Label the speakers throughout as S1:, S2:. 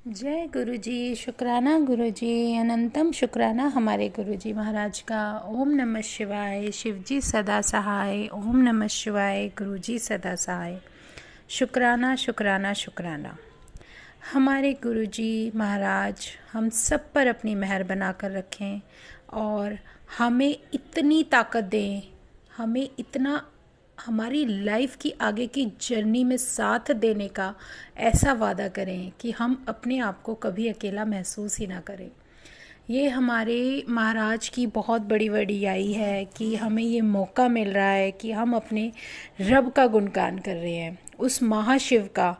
S1: जय गुरु जी। शुक्राना गुरु जी। अनंतम शुक्राना हमारे गुरु जी महाराज का। ओम नमः शिवाय। शिव जी सदा सहाय। ओम नमः शिवाय। गुरु जी सदा सहाय। शुक्राना शुक्राना शुक्राना। हमारे गुरु जी महाराज हम सब पर अपनी मेहर बना कर रखें और हमें इतनी ताकत दें, हमें इतना हमारी लाइफ की आगे की जर्नी में साथ देने का ऐसा वादा करें कि हम अपने आप को कभी अकेला महसूस ही ना करें। ये हमारे महाराज की बहुत बड़ी वडियाई है कि हमें ये मौका मिल रहा है कि हम अपने रब का गुणगान कर रहे हैं, उस महाशिव का।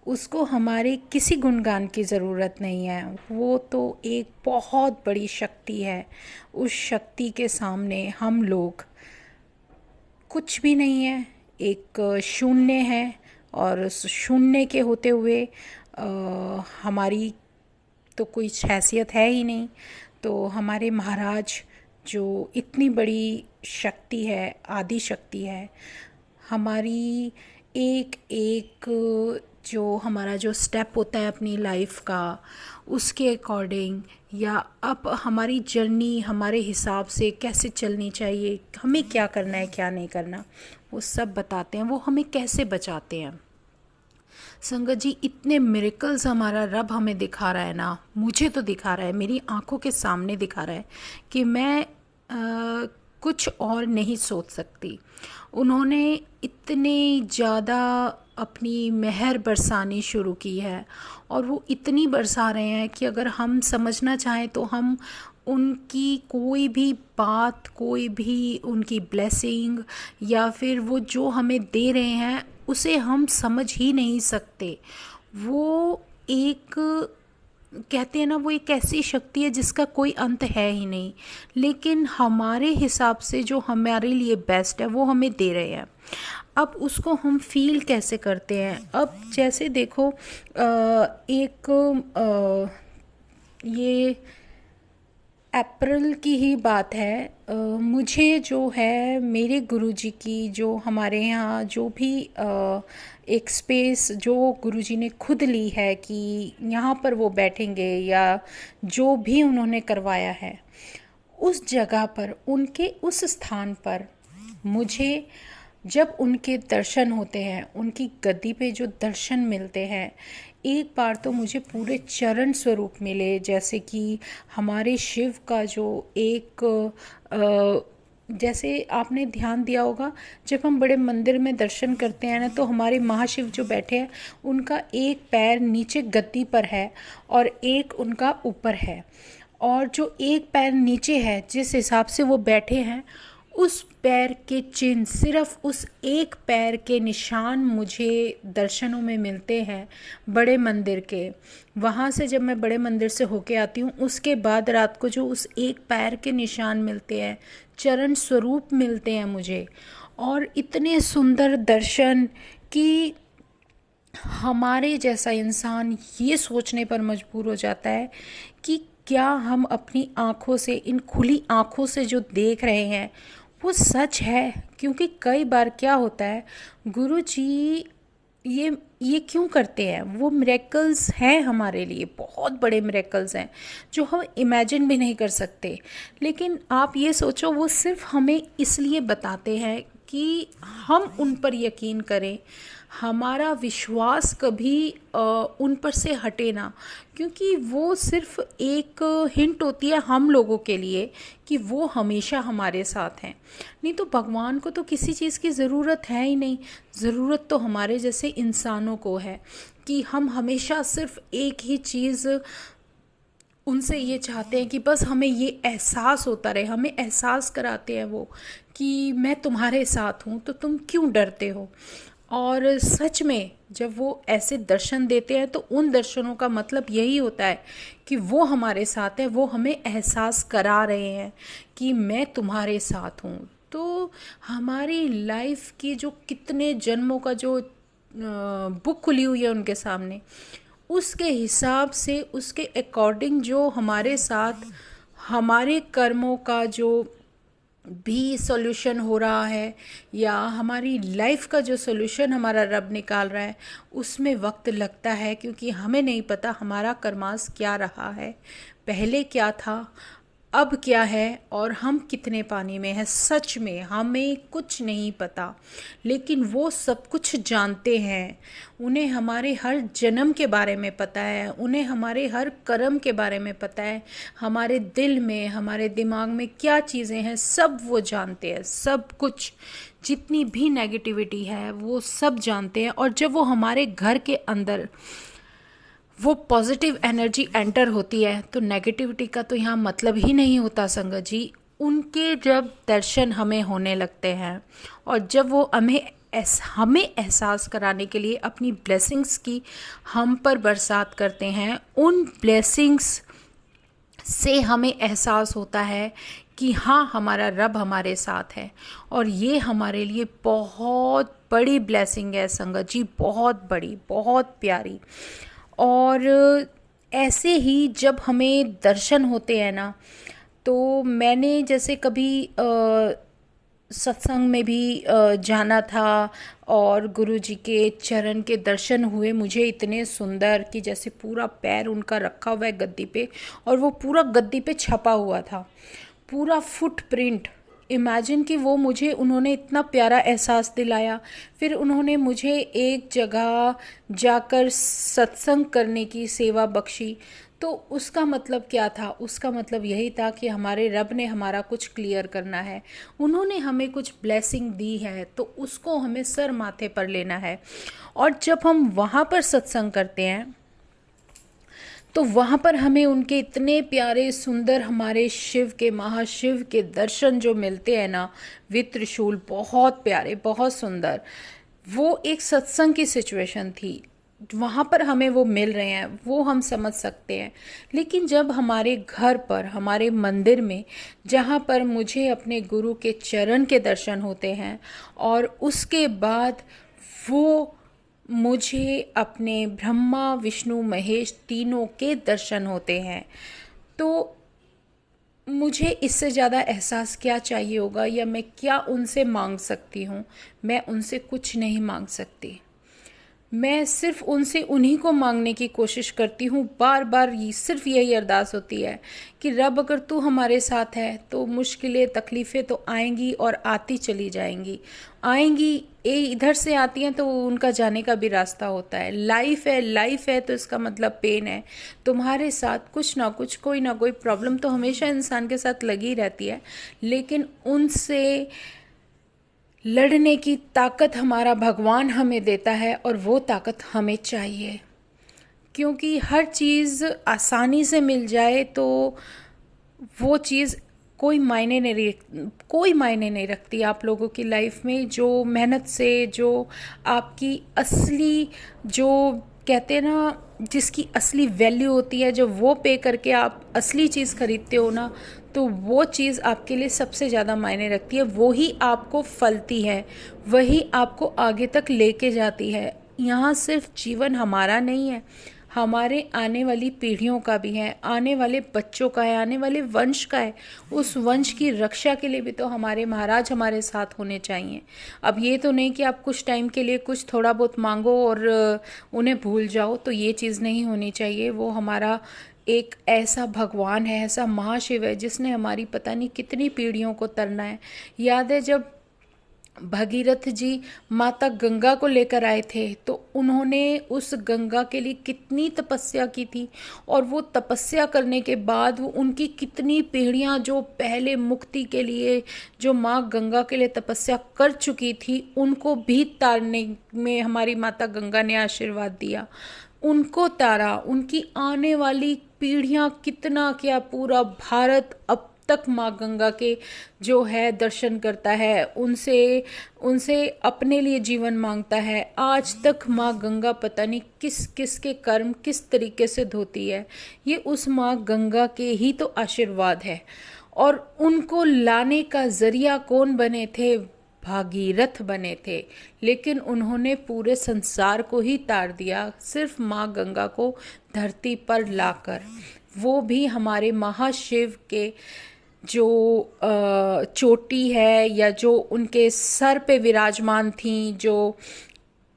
S1: उसको हमारे किसी गुणगान की ज़रूरत नहीं है, वो तो एक बहुत बड़ी शक्ति है। उस शक्ति के सामने हम लोग कुछ भी नहीं है, एक शून्य है। और उस शून्य के होते हुए हमारी तो कोई हैसियत है ही नहीं। तो हमारे महाराज जो इतनी बड़ी शक्ति है, आदि शक्ति है, हमारी एक एक जो हमारा जो स्टेप होता है अपनी लाइफ का, उसके अकॉर्डिंग या अब हमारी जर्नी हमारे हिसाब से कैसे चलनी चाहिए, हमें क्या करना है क्या नहीं करना, वो सब बताते हैं। वो हमें कैसे बचाते हैं। संगत जी, इतने मिरेकल्स हमारा रब हमें दिखा रहा है ना, मुझे तो दिखा रहा है, मेरी आंखों के सामने दिखा रहा है कि मैं कुछ और नहीं सोच सकती। उन्होंने इतने ज़्यादा अपनी मेहर बरसानी शुरू की है और वो इतनी बरसा रहे हैं कि अगर हम समझना चाहें तो हम उनकी कोई भी बात, कोई भी उनकी ब्लेसिंग या फिर वो जो हमें दे रहे हैं उसे हम समझ ही नहीं सकते। वो एक कहते हैं ना, वो एक ऐसी शक्ति है जिसका कोई अंत है ही नहीं, लेकिन हमारे हिसाब से जो हमारे लिए बेस्ट है वो हमें दे रहे हैं। अब उसको हम फील कैसे करते हैं। अब जैसे देखो एक ये अप्रैल की ही बात है। मुझे जो है मेरे गुरुजी की जो हमारे यहाँ जो भी एक स्पेस जो गुरुजी ने खुद ली है कि यहाँ पर वो बैठेंगे या जो भी उन्होंने करवाया है, उस जगह पर उनके उस स्थान पर मुझे जब उनके दर्शन होते हैं, उनकी गद्दी पे जो दर्शन मिलते हैं, एक बार तो मुझे पूरे चरण स्वरूप मिले। जैसे कि हमारे शिव का जो एक जैसे आपने ध्यान दिया होगा, जब हम बड़े मंदिर में दर्शन करते हैं ना, तो हमारे महाशिव जो बैठे हैं उनका एक पैर नीचे गद्दी पर है और एक उनका ऊपर है। और जो एक पैर नीचे है, जिस हिसाब से वो बैठे हैं, उस पैर के चिन्ह, सिर्फ उस एक पैर के निशान मुझे दर्शनों में मिलते हैं बड़े मंदिर के। वहाँ से जब मैं बड़े मंदिर से होके आती हूँ, उसके बाद रात को जो उस एक पैर के निशान मिलते हैं, चरण स्वरूप मिलते हैं मुझे, और इतने सुंदर दर्शन कि हमारे जैसा इंसान ये सोचने पर मजबूर हो जाता है कि क्या हम अपनी आँखों से, इन खुली आँखों से जो देख रहे हैं वो सच है। क्योंकि कई बार क्या होता है, गुरु जी ये क्यों करते हैं, वो मिरेकल्स हैं हमारे लिए, बहुत बड़े मिरेकल्स हैं जो हम इमेजिन भी नहीं कर सकते। लेकिन आप ये सोचो, वो सिर्फ हमें इसलिए बताते हैं कि हम उन पर यकीन करें, हमारा विश्वास कभी उन पर से हटे ना। क्योंकि वो सिर्फ एक हिंट होती है हम लोगों के लिए कि वो हमेशा हमारे साथ हैं। नहीं तो भगवान को तो किसी चीज़ की ज़रूरत है ही नहीं। ज़रूरत तो हमारे जैसे इंसानों को है कि हम हमेशा सिर्फ एक ही चीज़ उनसे ये चाहते हैं कि बस हमें ये एहसास होता रहे। हमें एहसास कराते हैं वो कि मैं तुम्हारे साथ हूँ, तो तुम क्यों डरते हो। और सच में जब वो ऐसे दर्शन देते हैं तो उन दर्शनों का मतलब यही होता है कि वो हमारे साथ है, वो हमें एहसास करा रहे हैं कि मैं तुम्हारे साथ हूँ। तो हमारी लाइफ की जो कितने जन्मों का जो बुक खुली हुई है उनके सामने, उसके हिसाब से, उसके अकॉर्डिंग जो हमारे साथ हमारे कर्मों का जो भी सॉल्यूशन हो रहा है या हमारी लाइफ का जो सॉल्यूशन हमारा रब निकाल रहा है, उसमें वक्त लगता है, क्योंकि हमें नहीं पता हमारा कर्मास क्या रहा है, पहले क्या था, अब क्या है, और हम कितने पानी में हैं। सच में हमें कुछ नहीं पता, लेकिन वो सब कुछ जानते हैं। उन्हें हमारे हर जन्म के बारे में पता है, उन्हें हमारे हर कर्म के बारे में पता है, हमारे दिल में, हमारे दिमाग में क्या चीज़ें हैं, सब वो जानते हैं। सब कुछ, जितनी भी नेगेटिविटी है वो सब जानते हैं। और जब वो हमारे घर के अंदर वो पॉजिटिव एनर्जी एंटर होती है, तो नेगेटिविटी का तो यहाँ मतलब ही नहीं होता संगत जी। उनके जब दर्शन हमें होने लगते हैं और जब वो हमें एहसास कराने के लिए अपनी ब्लेसिंग्स की हम पर बरसात करते हैं, उन ब्लेसिंग्स से हमें एहसास होता है कि हाँ, हमारा रब हमारे साथ है। और ये हमारे लिए बहुत बड़ी ब्लेसिंग है संगत जी, बहुत बड़ी, बहुत प्यारी। और ऐसे ही जब हमें दर्शन होते हैं ना, तो मैंने जैसे कभी सत्संग में भी जाना था और गुरु जी के चरण के दर्शन हुए मुझे इतने सुंदर, कि जैसे पूरा पैर उनका रखा हुआ है गद्दी पे और वो पूरा गद्दी पे छपा हुआ था, पूरा फुटप्रिंट। इमेजिन कि वो मुझे, उन्होंने इतना प्यारा एहसास दिलाया। फिर उन्होंने मुझे एक जगह जाकर सत्संग करने की सेवा बख्शी। तो उसका मतलब क्या था? उसका मतलब यही था कि हमारे रब ने हमारा कुछ क्लियर करना है, उन्होंने हमें कुछ ब्लेसिंग दी है, तो उसको हमें सर माथे पर लेना है। और जब हम वहाँ पर सत्संग करते हैं तो वहाँ पर हमें उनके इतने प्यारे सुंदर, हमारे शिव के, महाशिव के दर्शन जो मिलते हैं ना, विद त्रिशूल, बहुत प्यारे, बहुत सुंदर। वो एक सत्संग की सिचुएशन थी, वहाँ पर हमें वो मिल रहे हैं, वो हम समझ सकते हैं। लेकिन जब हमारे घर पर, हमारे मंदिर में, जहाँ पर मुझे अपने गुरु के चरण के दर्शन होते हैं और उसके बाद वो मुझे अपने ब्रह्मा विष्णु महेश तीनों के दर्शन होते हैं, तो मुझे इससे ज़्यादा एहसास क्या चाहिए होगा, या मैं क्या उनसे मांग सकती हूँ? मैं उनसे कुछ नहीं मांग सकती। मैं सिर्फ उनसे उन्हीं को मांगने की कोशिश करती हूँ, बार बार सिर्फ यही अरदास होती है कि रब, अगर तू हमारे साथ है तो मुश्किलें, तकलीफ़ें तो आएंगी और आती चली जाएंगी, आएंगी। इधर से आती हैं तो उनका जाने का भी रास्ता होता है। लाइफ है, लाइफ है तो इसका मतलब पेन है। तुम्हारे साथ कुछ ना कुछ, कोई ना कोई प्रॉब्लम तो हमेशा इंसान के साथ लगी रहती है, लेकिन उनसे लड़ने की ताकत हमारा भगवान हमें देता है, और वो ताकत हमें चाहिए। क्योंकि हर चीज़ आसानी से मिल जाए तो वो चीज़ कोई मायने नहीं रखती आप लोगों की लाइफ में। जो मेहनत से, जो आपकी असली, जो कहते हैं ना, जिसकी असली वैल्यू होती है, जो वो पे करके आप असली चीज़ खरीदते हो ना, तो वो चीज़ आपके लिए सबसे ज़्यादा मायने रखती है। वो ही आपको फलती है, वही आपको आगे तक लेके जाती है। यहाँ सिर्फ जीवन हमारा नहीं है, हमारे आने वाली पीढ़ियों का भी है, आने वाले बच्चों का है, आने वाले वंश का है। उस वंश की रक्षा के लिए भी तो हमारे महाराज हमारे साथ होने चाहिए। अब ये तो नहीं कि आप कुछ टाइम के लिए कुछ थोड़ा बहुत मांगो और उन्हें भूल जाओ, तो ये चीज़ नहीं होनी चाहिए। वो हमारा एक ऐसा भगवान है, ऐसा महाशिव है, जिसने हमारी पता नहीं कितनी पीढ़ियों को तरना है। याद है जब भगीरथ जी माता गंगा को लेकर आए थे, तो उन्होंने उस गंगा के लिए कितनी तपस्या की थी, और वो तपस्या करने के बाद वो उनकी कितनी पीढ़ियां, जो पहले मुक्ति के लिए, जो माँ गंगा के लिए तपस्या कर चुकी थी, उनको भी तारने में हमारी माता गंगा ने आशीर्वाद दिया, उनको तारा। उनकी आने वाली पीढ़ियां, कितना क्या, पूरा भारत अब तक माँ गंगा के जो है दर्शन करता है, उनसे उनसे अपने लिए जीवन मांगता है। आज तक माँ गंगा पता नहीं किस किस के कर्म किस तरीके से धोती है, ये उस माँ गंगा के ही तो आशीर्वाद है। और उनको लाने का जरिया कौन बने थे? भागीरथ बने थे। लेकिन उन्होंने पूरे संसार को ही तार दिया, सिर्फ माँ गंगा को धरती पर लाकर। वो भी हमारे महाशिव के जो चोटी है या जो उनके सर पे विराजमान थी, जो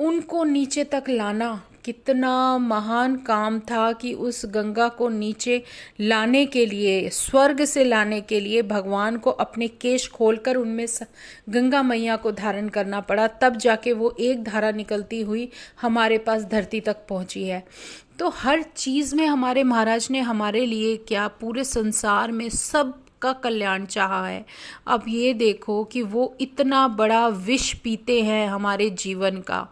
S1: उनको नीचे तक लाना कितना महान काम था कि उस गंगा को नीचे लाने के लिए, स्वर्ग से लाने के लिए भगवान को अपने केश खोलकर उनमें गंगा मैया को धारण करना पड़ा, तब जाके वो एक धारा निकलती हुई हमारे पास धरती तक पहुंची है। तो हर चीज़ में हमारे महाराज ने हमारे लिए क्या, पूरे संसार में सब का कल्याण चाहा है। अब ये देखो कि वो इतना बड़ा विष पीते हैं हमारे जीवन का।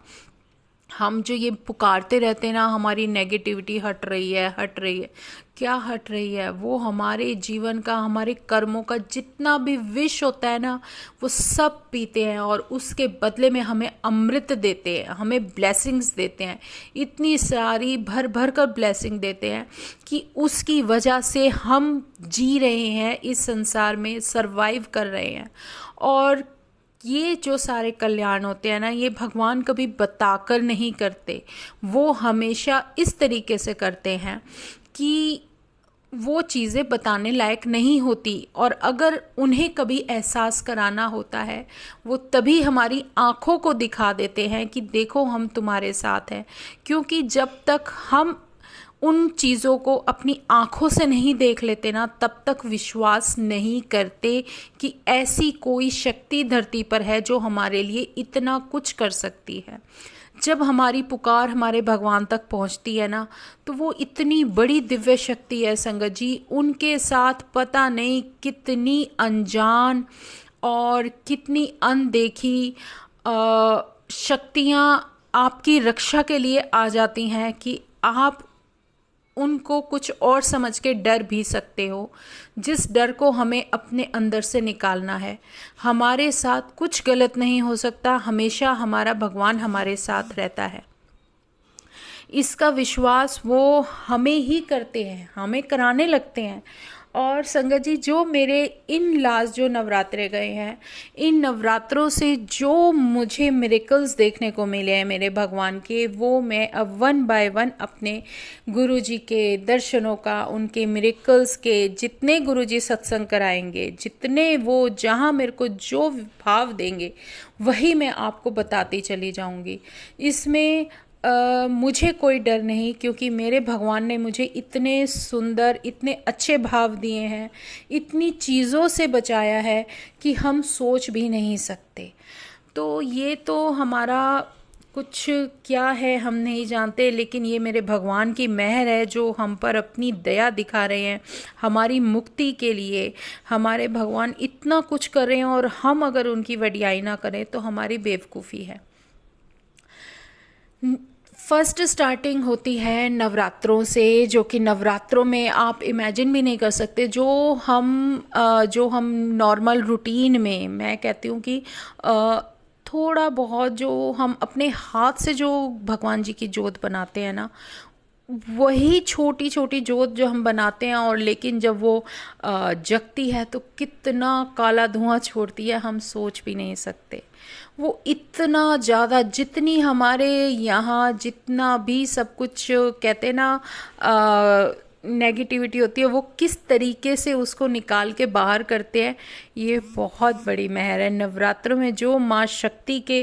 S1: हम जो ये पुकारते रहते हैं ना, हमारी नेगेटिविटी हट रही है, हट रही है, क्या हट रही है? वो हमारे जीवन का, हमारे कर्मों का जितना भी विष होता है ना, वो सब पीते हैं और उसके बदले में हमें अमृत देते हैं, हमें ब्लेसिंग्स देते हैं, इतनी सारी भर भर कर ब्लेसिंग देते हैं कि उसकी वजह से हम जी रहे हैं, इस संसार में सरवाइव कर रहे हैं। और ये जो सारे कल्याण होते हैं ना, ये भगवान कभी बताकर नहीं करते, वो हमेशा इस तरीके से करते हैं कि वो चीज़ें बताने लायक नहीं होती, और अगर उन्हें कभी एहसास कराना होता है, वो तभी हमारी आँखों को दिखा देते हैं कि देखो हम तुम्हारे साथ हैं। क्योंकि जब तक हम उन चीज़ों को अपनी आँखों से नहीं देख लेते ना, तब तक विश्वास नहीं करते कि ऐसी कोई शक्ति धरती पर है जो हमारे लिए इतना कुछ कर सकती है। जब हमारी पुकार हमारे भगवान तक पहुंचती है ना, तो वो इतनी बड़ी दिव्य शक्ति है संगत जी, उनके साथ पता नहीं कितनी अनजान और कितनी अनदेखी शक्तियाँ आपकी रक्षा के लिए आ जाती हैं कि आप उनको कुछ और समझ के डर भी सकते हो, जिस डर को हमें अपने अंदर से निकालना है। हमारे साथ कुछ गलत नहीं हो सकता, हमेशा हमारा भगवान हमारे साथ रहता है। इसका विश्वास वो हमें ही करते हैं, हमें कराने लगते हैं। और संगत जी, जो मेरे इन लास्ट जो नवरात्रे गए हैं, इन नवरात्रों से जो मुझे मिरेकल्स देखने को मिले हैं मेरे भगवान के, वो मैं अब 1 बाय 1 अपने गुरुजी के दर्शनों का, उनके मिरेकल्स के, जितने गुरुजी सत्संग कराएंगे, जितने वो जहाँ मेरे को जो भाव देंगे, वही मैं आपको बताती चली जाऊंगी। इसमें मुझे कोई डर नहीं, क्योंकि मेरे भगवान ने मुझे इतने सुंदर, इतने अच्छे भाव दिए हैं, इतनी चीज़ों से बचाया है कि हम सोच भी नहीं सकते। तो ये तो हमारा कुछ क्या है हम नहीं जानते, लेकिन ये मेरे भगवान की मेहर है जो हम पर अपनी दया दिखा रहे हैं हमारी मुक्ति के लिए। हमारे भगवान इतना कुछ कर रहे हैं और हम अगर उनकी वडियाई ना करें तो हमारी बेवकूफ़ी है। फर्स्ट स्टार्टिंग होती है नवरात्रों से, जो कि नवरात्रों में आप इमेजिन भी नहीं कर सकते। जो हम नॉर्मल रूटीन में, मैं कहती हूँ कि थोड़ा बहुत जो हम अपने हाथ से जो भगवान जी की जोत बनाते हैं ना, वही छोटी छोटी जोत जो हम बनाते हैं, और लेकिन जब वो जगती है तो कितना काला धुआं छोड़ती है, हम सोच भी नहीं सकते। वो इतना ज़्यादा, जितनी हमारे यहाँ जितना भी सब कुछ कहते हैं ना नेगेटिविटी होती है, वो किस तरीके से उसको निकाल के बाहर करते हैं, ये बहुत बड़ी मेहर है। नवरात्रों में जो माँ शक्ति के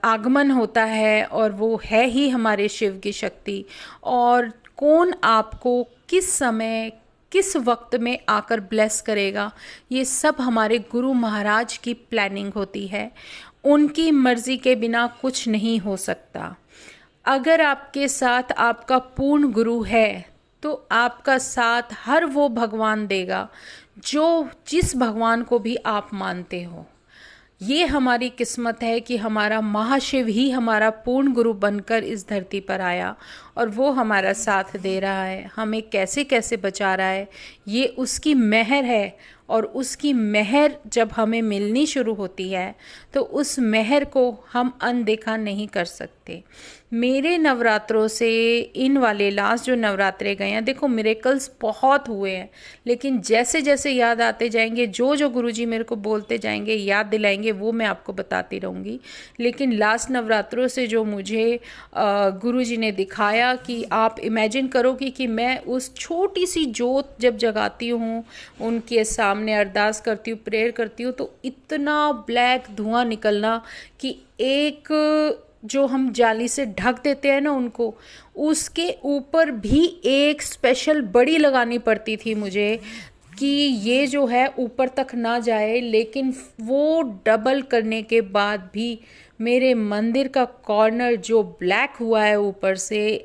S1: आगमन होता है, और वो है ही हमारे शिव की शक्ति, और कौन आपको किस समय किस वक्त में आकर ब्लेस करेगा, ये सब हमारे गुरु महाराज की प्लानिंग होती है। उनकी मर्जी के बिना कुछ नहीं हो सकता। अगर आपके साथ आपका पूर्ण गुरु है, तो आपका साथ हर वो भगवान देगा जो जिस भगवान को भी आप मानते हो। ये हमारी किस्मत है कि हमारा महाशिव ही हमारा पूर्ण गुरु बनकर इस धरती पर आया, और वो हमारा साथ दे रहा है, हमें कैसे कैसे बचा रहा है, ये उसकी मेहर है। और उसकी मेहर जब हमें मिलनी शुरू होती है, तो उस मेहर को हम अनदेखा नहीं कर सकते। मेरे नवरात्रों से इन वाले लास्ट जो नवरात्रे गए हैं, देखो मिरेकल्स बहुत हुए हैं, लेकिन जैसे जैसे याद आते जाएंगे, जो जो गुरुजी मेरे को बोलते जाएंगे, याद दिलाएंगे, वो मैं आपको बताती रहूँगी। लेकिन लास्ट नवरात्रों से जो मुझे गुरुजी ने दिखाया कि आप इमेजिन करो कि मैं उस छोटी सी जोत जब जगाती हूँ उनके सामने, सामने अरदास करती हूँ, प्रेयर करती हूँ, तो इतना ब्लैक धुआं निकलना कि एक जो हम जाली से ढक देते हैं ना उनको, उसके ऊपर भी एक स्पेशल बड़ी लगानी पड़ती थी मुझे कि ये जो है ऊपर तक ना जाए। लेकिन वो डबल करने के बाद भी मेरे मंदिर का कॉर्नर जो ब्लैक हुआ है ऊपर से,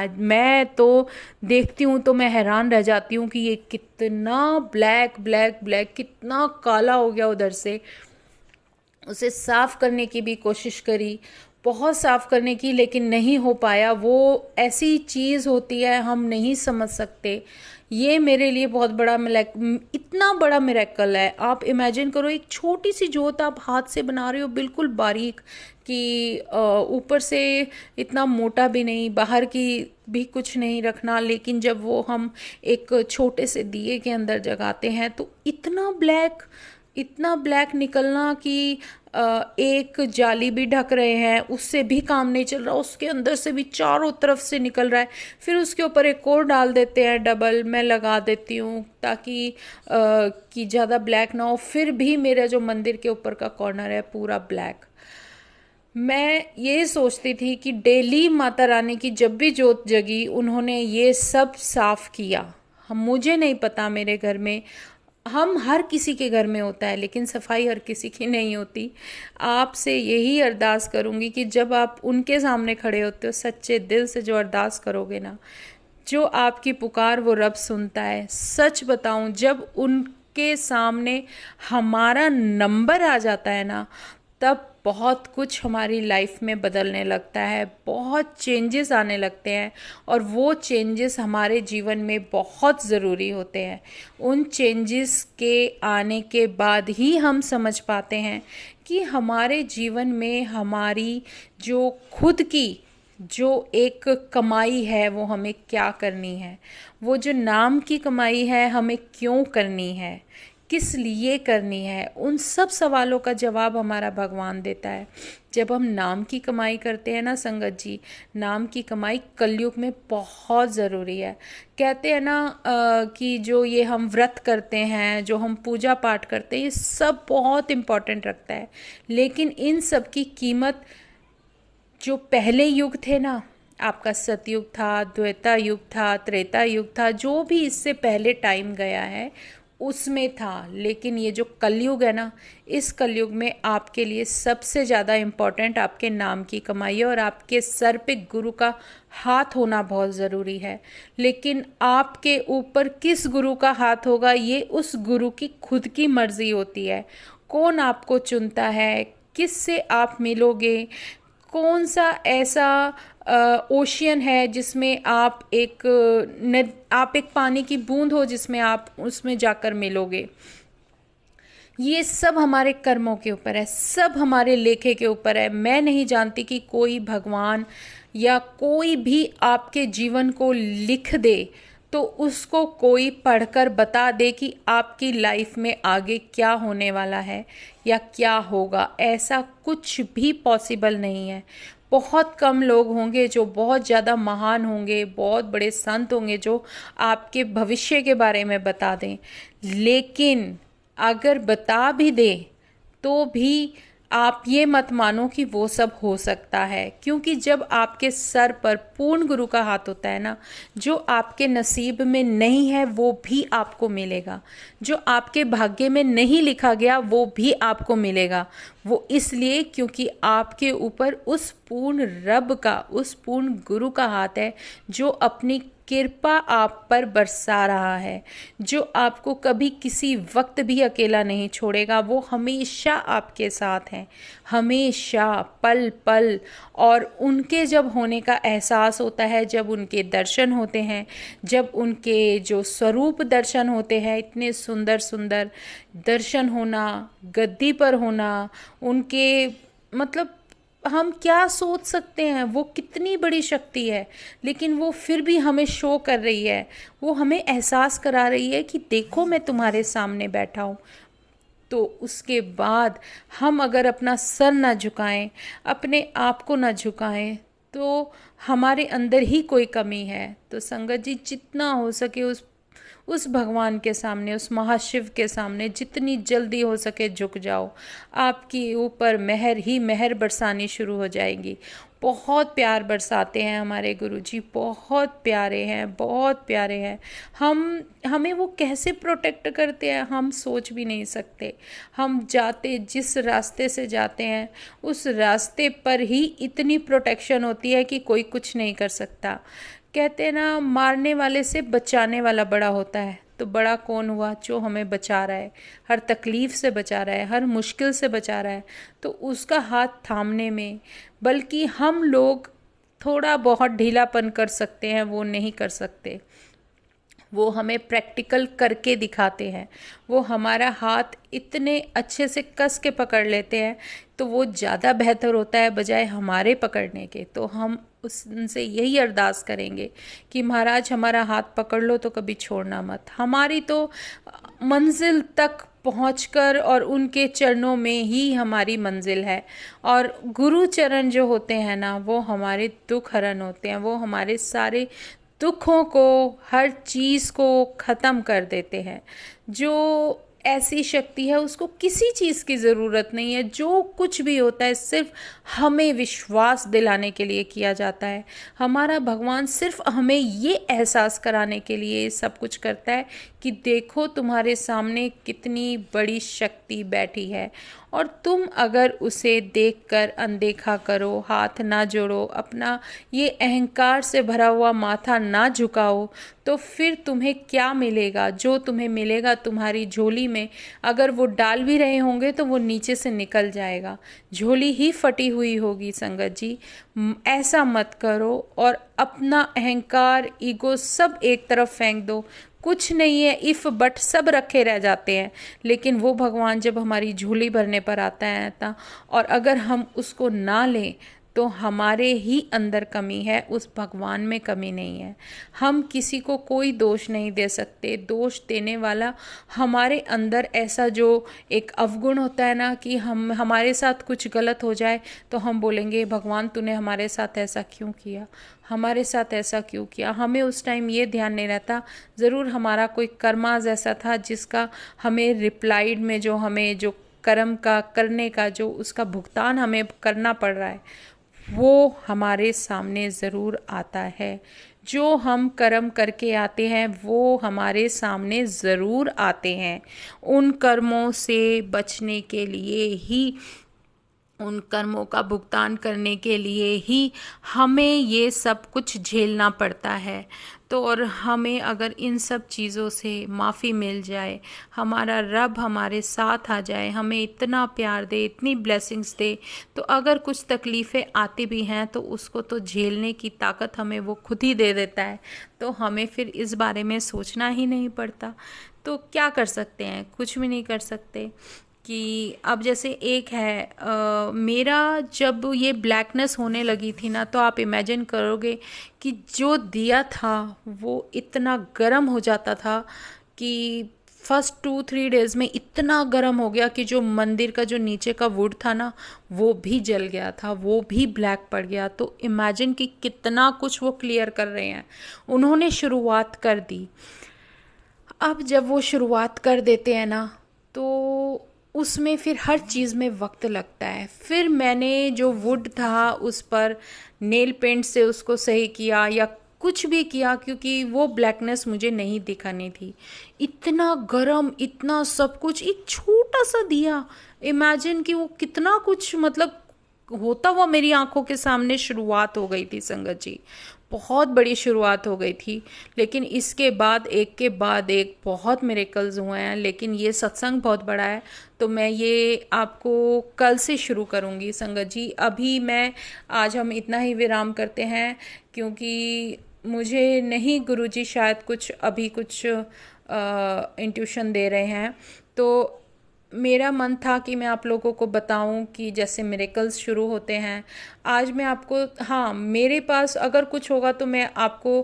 S1: मैं तो देखती हूँ तो मैं हैरान रह जाती हूँ कि ये कितना ब्लैक ब्लैक ब्लैक, कितना काला हो गया उधर से। उसे साफ करने की भी कोशिश करी, बहुत साफ करने की, लेकिन नहीं हो पाया। वो ऐसी चीज़ होती है, हम नहीं समझ सकते। ये मेरे लिए बहुत बड़ा इतना बड़ा मिरेकल है। आप इमेजिन करो, एक छोटी सी जोत आप हाथ से बना रहे हो, बिल्कुल बारीक, कि ऊपर से इतना मोटा भी नहीं, बाहर की भी कुछ नहीं रखना, लेकिन जब वो हम एक छोटे से दिए के अंदर जगाते हैं तो इतना ब्लैक निकलना कि एक जाली भी ढक रहे हैं, उससे भी काम नहीं चल रहा, उसके अंदर से भी चारों तरफ से निकल रहा है। फिर उसके ऊपर एक और डाल देते हैं, डबल मैं लगा देती हूँ ताकि कि ज़्यादा ब्लैक ना हो। फिर भी मेरा जो मंदिर के ऊपर का कॉर्नर है पूरा ब्लैक। मैं ये सोचती थी कि डेली माता रानी की जब भी जोत जगी उन्होंने ये सब साफ किया। मुझे नहीं पता, मेरे घर में, हम हर किसी के घर में होता है लेकिन सफाई हर किसी की नहीं होती। आपसे यही अरदास करूँगी कि जब आप उनके सामने खड़े होते हो, सच्चे दिल से जो अरदास करोगे ना, जो आपकी पुकार वो रब सुनता है। सच बताऊं, जब उनके सामने हमारा नंबर आ जाता है ना, तब बहुत कुछ हमारी लाइफ में बदलने लगता है, बहुत चेंजेस आने लगते हैं, और वो चेंजेस हमारे जीवन में बहुत ज़रूरी होते हैं। उन चेंजेस के आने के बाद ही हम समझ पाते हैं कि हमारे जीवन में हमारी जो खुद की जो एक कमाई है वो हमें क्या करनी है, वो जो नाम की कमाई है हमें क्यों करनी है, किस लिए करनी है। उन सब सवालों का जवाब हमारा भगवान देता है। जब हम नाम की कमाई करते हैं ना संगत जी, नाम की कमाई कलयुग में बहुत ज़रूरी है। कहते हैं ना कि जो ये हम व्रत करते हैं, जो हम पूजा पाठ करते हैं, ये सब बहुत इम्पोर्टेंट रखता है। लेकिन इन सब की कीमत जो पहले युग थे ना, आपका सतयुग था, द्वेता युग था, त्रेता युग था, जो भी इससे पहले टाइम गया है उसमें था। लेकिन ये जो कलयुग है ना, इस कलयुग में आपके लिए सबसे ज़्यादा इम्पोर्टेंट आपके नाम की कमाई है, और आपके सर पे गुरु का हाथ होना बहुत ज़रूरी है। लेकिन आपके ऊपर किस गुरु का हाथ होगा, ये उस गुरु की खुद की मर्जी होती है। कौन आपको चुनता है, किस से आप मिलोगे, कौन सा ऐसा ओशियन है जिसमें आप एक पानी की बूंद हो जिसमें आप उसमें जाकर मिलोगे। ये सब हमारे कर्मों के ऊपर है, सब हमारे लेखे के ऊपर है। मैं नहीं जानती कि कोई भगवान या कोई भी आपके जीवन को लिख दे तो उसको कोई पढ़कर बता दे कि आपकी लाइफ में आगे क्या होने वाला है या क्या होगा। ऐसा कुछ भी पॉसिबल नहीं है। बहुत कम लोग होंगे जो बहुत ज़्यादा महान होंगे, बहुत बड़े संत होंगे जो आपके भविष्य के बारे में बता दें। लेकिन अगर बता भी दे तो भी आप ये मत मानो कि वो सब हो सकता है, क्योंकि जब आपके सर पर पूर्ण गुरु का हाथ होता है ना, जो आपके नसीब में नहीं है वो भी आपको मिलेगा, जो आपके भाग्य में नहीं लिखा गया वो भी आपको मिलेगा। वो इसलिए क्योंकि आपके ऊपर उस पूर्ण रब का, उस पूर्ण गुरु का हाथ है, जो अपनी कृपा आप पर बरसा रहा है, जो आपको कभी किसी वक्त भी अकेला नहीं छोड़ेगा। वो हमेशा आपके साथ हैं, हमेशा, पल पल। और उनके जब होने का एहसास होता है, जब उनके दर्शन होते हैं, जब उनके जो स्वरूप दर्शन होते हैं, इतने सुंदर सुंदर दर्शन होना, गद्दी पर होना, उनके मतलब हम क्या सोच सकते हैं, वो कितनी बड़ी शक्ति है। लेकिन वो फिर भी हमें शो कर रही है, वो हमें एहसास करा रही है कि देखो मैं तुम्हारे सामने बैठा हूँ। तो उसके बाद हम अगर अपना सर ना झुकाएं, अपने आप को ना झुकाएं, तो हमारे अंदर ही कोई कमी है। तो संगत जी, जितना हो सके उस उस भगवान के सामने, उस महाशिव के सामने जितनी जल्दी हो सके झुक जाओ। आपकी ऊपर मेहर ही मेहर बरसानी शुरू हो जाएगी। बहुत प्यार बरसाते हैं हमारे गुरुजी, बहुत प्यारे हैं, बहुत प्यारे हैं। हमें वो कैसे प्रोटेक्ट करते हैं हम सोच भी नहीं सकते। हम जाते जिस रास्ते से जाते हैं उस रास्ते पर ही इतनी प्रोटेक्शन होती है कि कोई कुछ नहीं कर सकता। कहते हैं ना, मारने वाले से बचाने वाला बड़ा होता है। तो बड़ा कौन हुआ? जो हमें बचा रहा है, हर तकलीफ से बचा रहा है, हर मुश्किल से बचा रहा है। तो उसका हाथ थामने में, बल्कि हम लोग थोड़ा बहुत ढीलापन कर सकते हैं, वो नहीं कर सकते। वो हमें प्रैक्टिकल करके दिखाते हैं। वो हमारा हाथ इतने अच्छे से कस के पकड़ लेते हैं तो वो ज़्यादा बेहतर होता है बजाय हमारे पकड़ने के। तो हम उनसे यही अरदास करेंगे कि महाराज हमारा हाथ पकड़ लो तो कभी छोड़ना मत। हमारी तो मंजिल तक पहुंचकर और उनके चरणों में ही हमारी मंजिल है। और गुरु चरण जो होते हैं ना, वो हमारे दुख हरण होते हैं। वो हमारे सारे दुखों को, हर चीज़ को ख़त्म कर देते हैं। जो ऐसी शक्ति है उसको किसी चीज़ की ज़रूरत नहीं है। जो कुछ भी होता है सिर्फ हमें विश्वास दिलाने के लिए किया जाता है। हमारा भगवान सिर्फ हमें ये एहसास कराने के लिए सब कुछ करता है कि देखो तुम्हारे सामने कितनी बड़ी शक्ति बैठी है। और तुम अगर उसे देखकर अनदेखा करो, हाथ ना जोड़ो, अपना ये अहंकार से भरा हुआ माथा ना झुकाओ, तो फिर तुम्हें क्या मिलेगा? जो तुम्हें मिलेगा तुम्हारी झोली में, अगर वो डाल भी रहे होंगे तो वो नीचे से निकल जाएगा। झोली ही फटी हुई होगी संगत जी। ऐसा मत करो और अपना अहंकार, ईगो सब एक तरफ फेंक दो। कुछ नहीं है, इफ बट सब रखे रह जाते हैं। लेकिन वो भगवान जब हमारी झोली भरने पर आता है और अगर हम उसको ना लें तो हमारे ही अंदर कमी है, उस भगवान में कमी नहीं है। हम किसी को कोई दोष नहीं दे सकते। दोष देने वाला हमारे अंदर ऐसा जो एक अवगुण होता है ना, कि हमारे साथ कुछ गलत हो जाए तो हम बोलेंगे भगवान तूने हमारे साथ ऐसा क्यों किया, हमारे साथ ऐसा क्यों किया। हमें उस टाइम ये ध्यान नहीं रहता, ज़रूर हमारा कोई कर्माज ऐसा था जिसका हमें रिप्लाइड में जो कर्म का करने का जो उसका भुगतान हमें करना पड़ रहा है वो हमारे सामने ज़रूर आता है। जो हम कर्म करके आते हैं वो हमारे सामने ज़रूर आते हैं। उन कर्मों से बचने के लिए ही, उन कर्मों का भुगतान करने के लिए ही हमें ये सब कुछ झेलना पड़ता है। तो और हमें अगर इन सब चीज़ों से माफ़ी मिल जाए, हमारा रब हमारे साथ आ जाए, हमें इतना प्यार दे, इतनी ब्लेसिंग्स दे, तो अगर कुछ तकलीफ़ें आती भी हैं तो उसको तो झेलने की ताकत हमें वो खुद ही दे देता है। तो हमें फिर इस बारे में सोचना ही नहीं पड़ता। तो क्या कर सकते हैं? कुछ भी नहीं कर सकते। कि अब जैसे एक है मेरा जब ये ब्लैकनेस होने लगी थी ना, तो आप इमेजिन करोगे कि जो दिया था वो इतना गर्म हो जाता था कि फर्स्ट 2-3 डेज़ में इतना गर्म हो गया कि जो मंदिर का जो नीचे का वुड था ना वो भी जल गया था, वो भी ब्लैक पड़ गया। तो इमेजिन कि कितना कुछ वो क्लियर कर रहे हैं। उन्होंने शुरुआत कर दी। अब जब वो शुरुआत कर देते हैं ना तो उसमें फिर हर चीज़ में वक्त लगता है। फिर मैंने जो वुड था उस पर नेल पेंट से उसको सही किया या कुछ भी किया, क्योंकि वो ब्लैकनेस मुझे नहीं दिखानी थी। इतना गरम, इतना सब कुछ, एक छोटा सा दिया, इमेजिन कि वो कितना कुछ मतलब होता हुआ मेरी आंखों के सामने शुरुआत हो गई थी संगत जी। बहुत बड़ी शुरुआत हो गई थी। लेकिन इसके बाद एक के बाद एक बहुत मिरेकल्स हुए हैं। लेकिन ये सत्संग बहुत बड़ा है तो मैं ये आपको कल से शुरू करूँगी संगत जी। अभी आज हम इतना ही विराम करते हैं, क्योंकि मुझे नहीं गुरुजी शायद कुछ इंट्यूशन दे रहे हैं। तो मेरा मन था कि मैं आप लोगों को बताऊं कि जैसे मिरेकल्स शुरू होते हैं। आज मैं आपको, हाँ, मेरे पास अगर कुछ होगा तो मैं आपको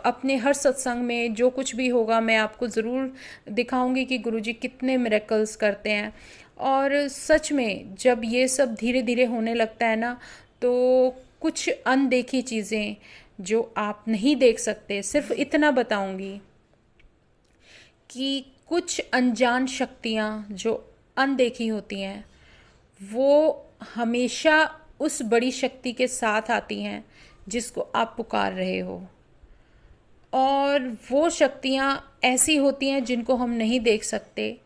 S1: अपने हर सत्संग में जो कुछ भी होगा मैं आपको ज़रूर दिखाऊंगी कि गुरुजी कितने मिरेकल्स करते हैं। और सच में जब ये सब धीरे धीरे होने लगता है ना, तो कुछ अनदेखी चीज़ें जो आप नहीं देख सकते, सिर्फ इतना बताऊंगी कि कुछ अनजान शक्तियाँ जो अनदेखी होती हैं वो हमेशा उस बड़ी शक्ति के साथ आती हैं जिसको आप पुकार रहे हो। और वो शक्तियाँ ऐसी होती हैं जिनको हम नहीं देख सकते,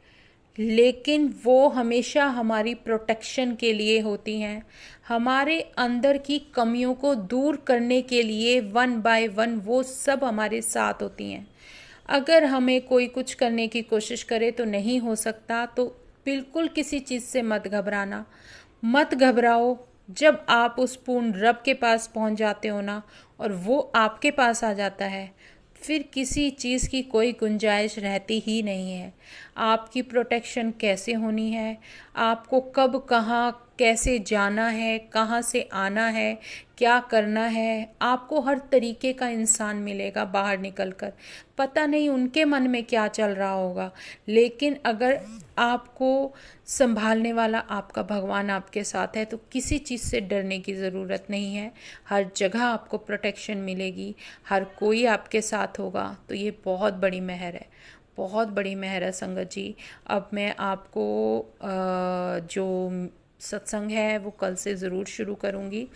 S1: लेकिन वो हमेशा हमारी प्रोटेक्शन के लिए होती हैं, हमारे अंदर की कमियों को दूर करने के लिए वन बाय वन वो सब हमारे साथ होती हैं। अगर हमें कोई कुछ करने की कोशिश करे तो नहीं हो सकता, तो बिल्कुल किसी चीज़ से मत घबराओ। जब आप उस पूर्ण रब के पास पहुंच जाते हो ना, और वो आपके पास आ जाता है, फिर किसी चीज़ की कोई गुंजाइश रहती ही नहीं है। आपकी प्रोटेक्शन कैसे होनी है, आपको कब कहाँ कैसे जाना है, कहाँ से आना है, क्या करना है, आपको हर तरीके का इंसान मिलेगा बाहर निकलकर। पता नहीं उनके मन में क्या चल रहा होगा, लेकिन अगर आपको संभालने वाला आपका भगवान आपके साथ है तो किसी चीज़ से डरने की ज़रूरत नहीं है। हर जगह आपको प्रोटेक्शन मिलेगी, हर कोई आपके साथ होगा। तो ये बहुत बड़ी मेहर है, बहुत बड़ी मेहर है संगत जी। अब मैं आपको जो सत्संग है वो कल से ज़रूर शुरू करूँगी।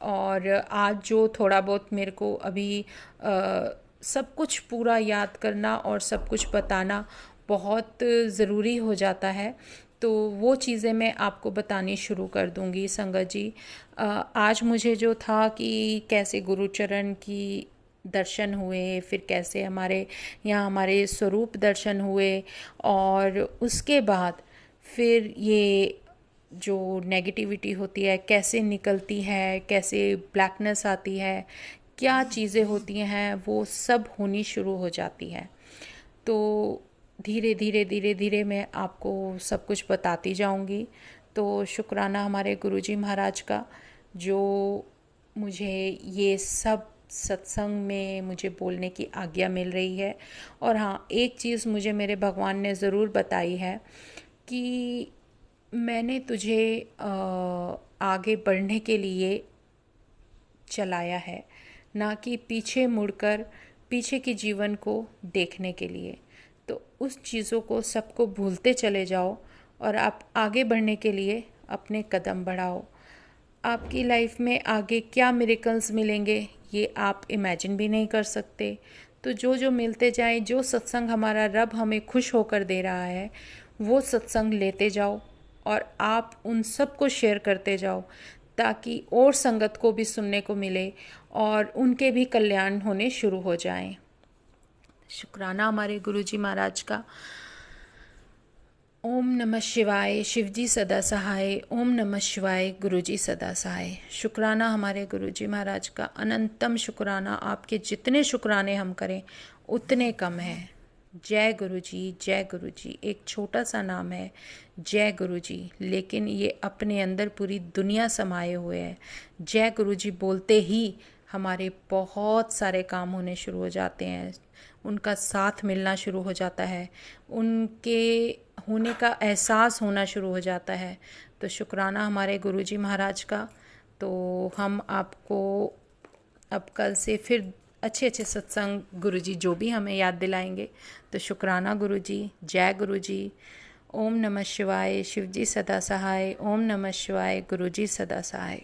S1: और आज जो थोड़ा बहुत मेरे को अभी सब कुछ पूरा याद करना और सब कुछ बताना बहुत ज़रूरी हो जाता है, तो वो चीज़ें मैं आपको बतानी शुरू कर दूँगी संगत जी। आज मुझे जो था कि कैसे गुरुचरण की दर्शन हुए, फिर कैसे हमारे यहाँ हमारे स्वरूप दर्शन हुए, और उसके बाद फिर ये जो नेगेटिविटी होती है कैसे निकलती है, कैसे ब्लैकनेस आती है, क्या चीज़ें होती हैं, वो सब होनी शुरू हो जाती है। तो धीरे धीरे धीरे धीरे मैं आपको सब कुछ बताती जाऊंगी। तो शुक्राना हमारे गुरुजी महाराज का, जो मुझे ये सब सत्संग में मुझे बोलने की आज्ञा मिल रही है। और हाँ, एक चीज़ मुझे मेरे भगवान ने ज़रूर बताई है कि मैंने तुझे आगे बढ़ने के लिए चलाया है, ना कि पीछे मुड़कर पीछे के जीवन को देखने के लिए। तो उस चीज़ों को सबको भूलते चले जाओ और आप आगे बढ़ने के लिए अपने कदम बढ़ाओ। आपकी लाइफ में आगे क्या मिरेकल्स मिलेंगे ये आप इमेजिन भी नहीं कर सकते। तो जो जो मिलते जाए, जो सत्संग हमारा रब हमें खुश होकर दे रहा है, वो सत्संग लेते जाओ और आप उन सब को शेयर करते जाओ, ताकि और संगत को भी सुनने को मिले और उनके भी कल्याण होने शुरू हो जाएं। शुक्राना हमारे गुरुजी महाराज का। ओम नमः शिवाय, शिवजी सदा सहाय। ओम नमः शिवाय, गुरुजी सदा सहाय। शुक्राना हमारे गुरुजी महाराज का, अनंतम शुक्राना। आपके जितने शुक्राने हम करें उतने कम हैं। जय गुरुजी, जय गुरुजी। एक छोटा सा नाम है जय गुरुजी, लेकिन ये अपने अंदर पूरी दुनिया समाये हुए है। जय गुरुजी बोलते ही हमारे बहुत सारे काम होने शुरू हो जाते हैं, उनका साथ मिलना शुरू हो जाता है, उनके होने का एहसास होना शुरू हो जाता है। तो शुक्राना हमारे गुरुजी महाराज का। तो हम आपको अब कल से फिर अच्छे अच्छे सत्संग गुरुजी जो भी हमें याद दिलाएंगे। तो शुक्राना गुरुजी, जय गुरुजी। ओम नमः शिवाय, शिवजी सदा सहाय। ओम नमः शिवाय, गुरुजी सदा सहाय।